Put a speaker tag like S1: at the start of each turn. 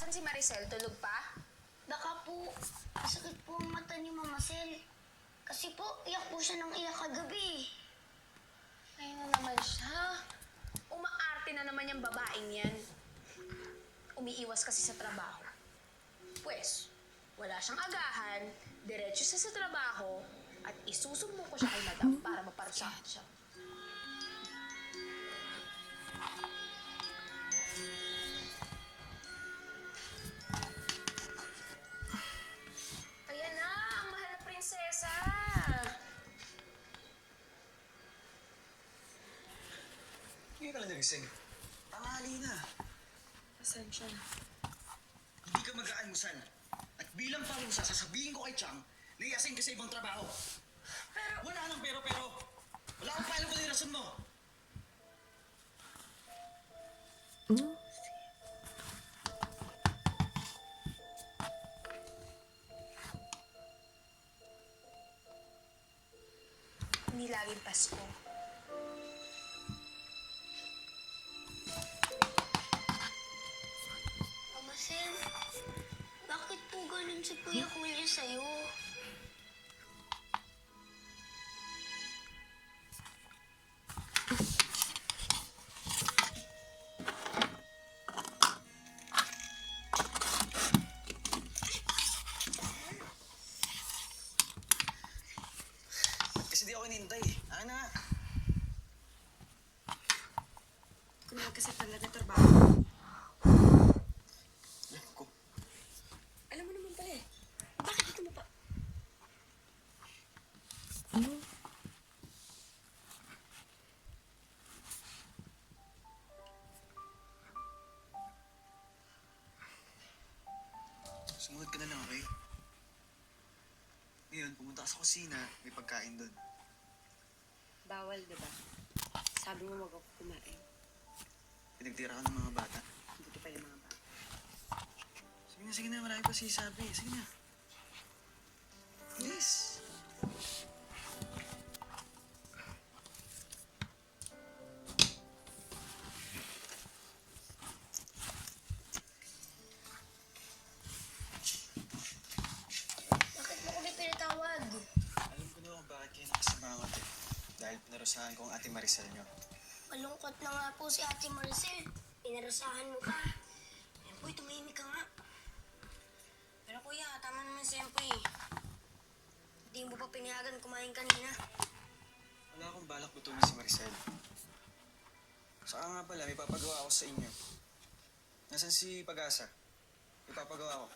S1: Nasaan si Maricel? Tulog pa?
S2: Baka po, masakit po ang mata ni Mama Sel. Kasi po, iyak po siya ng iyak kagabi.
S1: Ayun na naman siya. Umaarte na naman yung babaeng yan. Umiiwas kasi sa trabaho. Pwes, wala siyang agahan, diretso siya sa trabaho, at isusumbong ko siya kay madam para maparusahan siya. Ayan na, ang mahal na prinsesa!
S3: Hindi ka lang nagising. Tanghali na.
S1: Pasensya na.
S3: Hindi ka mag-aalmusal. At bilang parusa, sasabihin ko kay Chang na iasin ka sa ibang trabaho.
S1: Pero,
S3: Wala nang pero. Wala akong paano kung yung rason mo.
S1: hindi laging Pasko.
S2: Mama Sel, bakit po ganun si Kuya Kuya sa'yo?
S3: Kasi di ako inintay. Ana.
S1: Kumain kasi talaga trabaho.
S3: Ko.
S1: Alam mo naman pala eh. Bakit ito mo pa?
S3: Sumunod ka na lang, okay? Ngayon, pumunta ka sa kusina. May pagkain doon.
S4: Bawal, di ba? Sabi mo wag ako kumain.
S3: Pinagtira ka ng mga bata.
S4: Buti pa yung mga bata.
S3: Sige na. Marami pa sisabi. Sige na. Yes.
S2: Bakit mo kami pinatawag?
S3: Alam ko na kung bakit kayo nakasamangot eh. Dahil pinarusahan ko ang ate Maricel nyo.
S2: Malungkot na nga po si Ate Maricel. Pinarasahan mo ka. Sempoy, tumahimik ka nga. Pero kuya, tama naman Sempoy. Hindi mo pa pinayagan kumain kanina.
S3: Wala akong balak gutumin si Maricel. Saka nga pala, may papagawa ako sa inyo. Nasaan si Pag-asa? May papagawa ako.